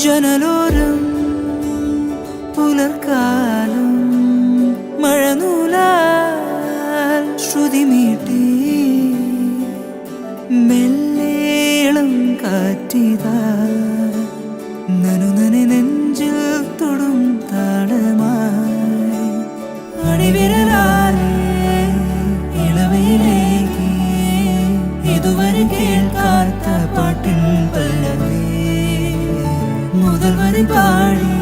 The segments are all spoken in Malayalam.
ജനലോരം പുലർക്കാലം മഴനൂലാൽ ശ്രുതിമീട്ടി മെല്ലേളം കാറ്റിതാ നനുനനെ നെഞ്ചിൽ തൊടും താളമായി അണിവിരലാലേ ഇളവയിലേക്ക് ഇതുവരെ കേൾക്കാത്ത പാട്ടിൻ പല്ലവി മുതൽ വരെ പാടി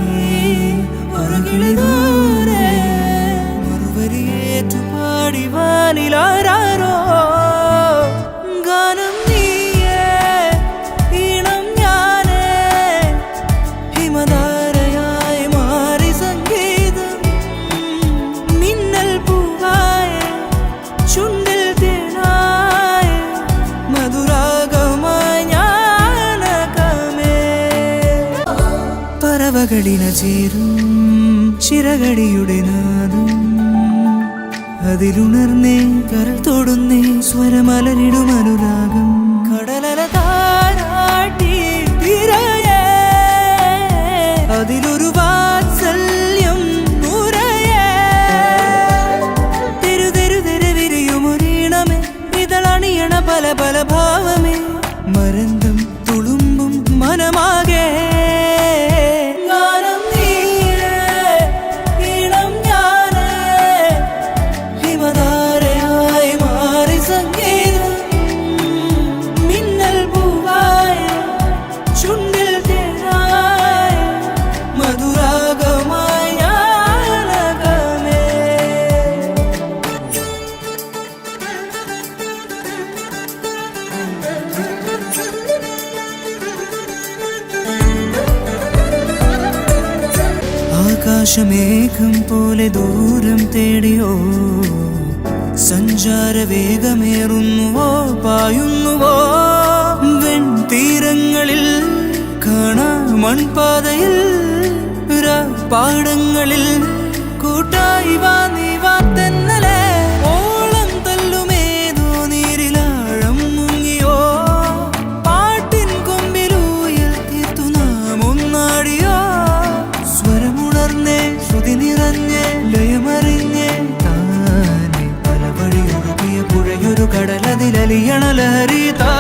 ഒരു കിളി ദൂരെ മറുവരിയേറ്റു പാടി വാനിലാരോ ഗാനം നീയേ ഈണം ഞാനേ ഹിമധാരയായി മാറി സംഗീതം മിന്നൽ പൂവായ ചുണ്ടിൽ തേനായ മധുരാഗമായി ഞാനകമേ പറവകളിന ചേരും ചിറകടിയുടെ നാദം അതിലുണർന്നേ കരൾ തൊടുന്നേ സ്വരമലരിടും അനുരാഗം കടലല താരാട്ടി തിരയേ അതിലൊരു വാത്സല്യം നുരയേ തിരുവിരിയുമൊരീണമേ ഇതളണിയണ പല പല ഭാവമേ മരന്തം തുളുമ്പും മനമാകെ ആകാശമേഘം പോലെ ദൂരം തേടിയോ സഞ്ചാരവേഗമേറുന്നുവോ പായുന്നുവോ വെൺതീരങ്ങളിൽ കാണാ മൺപാതയിൽ പാടങ്ങളിൽ കൂട്ടായി വാ നീ വാത്തെന്നലേ ഓളം തല്ലുമേതോ നീരിലാഴം മുങ്ങിയോ പാട്ടിൻ കൊമ്പിലൂയൽ തീർത്തു നാം ഒന്നാടിയോ സ്വരമുണർന്നേ ശ്രുതി നിറഞ്ഞേ ലയമറിഞ്ഞേ താനെ പല വഴി ഒഴുകിയ പുഴയൊരു കടലതിലലിയണ ലഹരി താ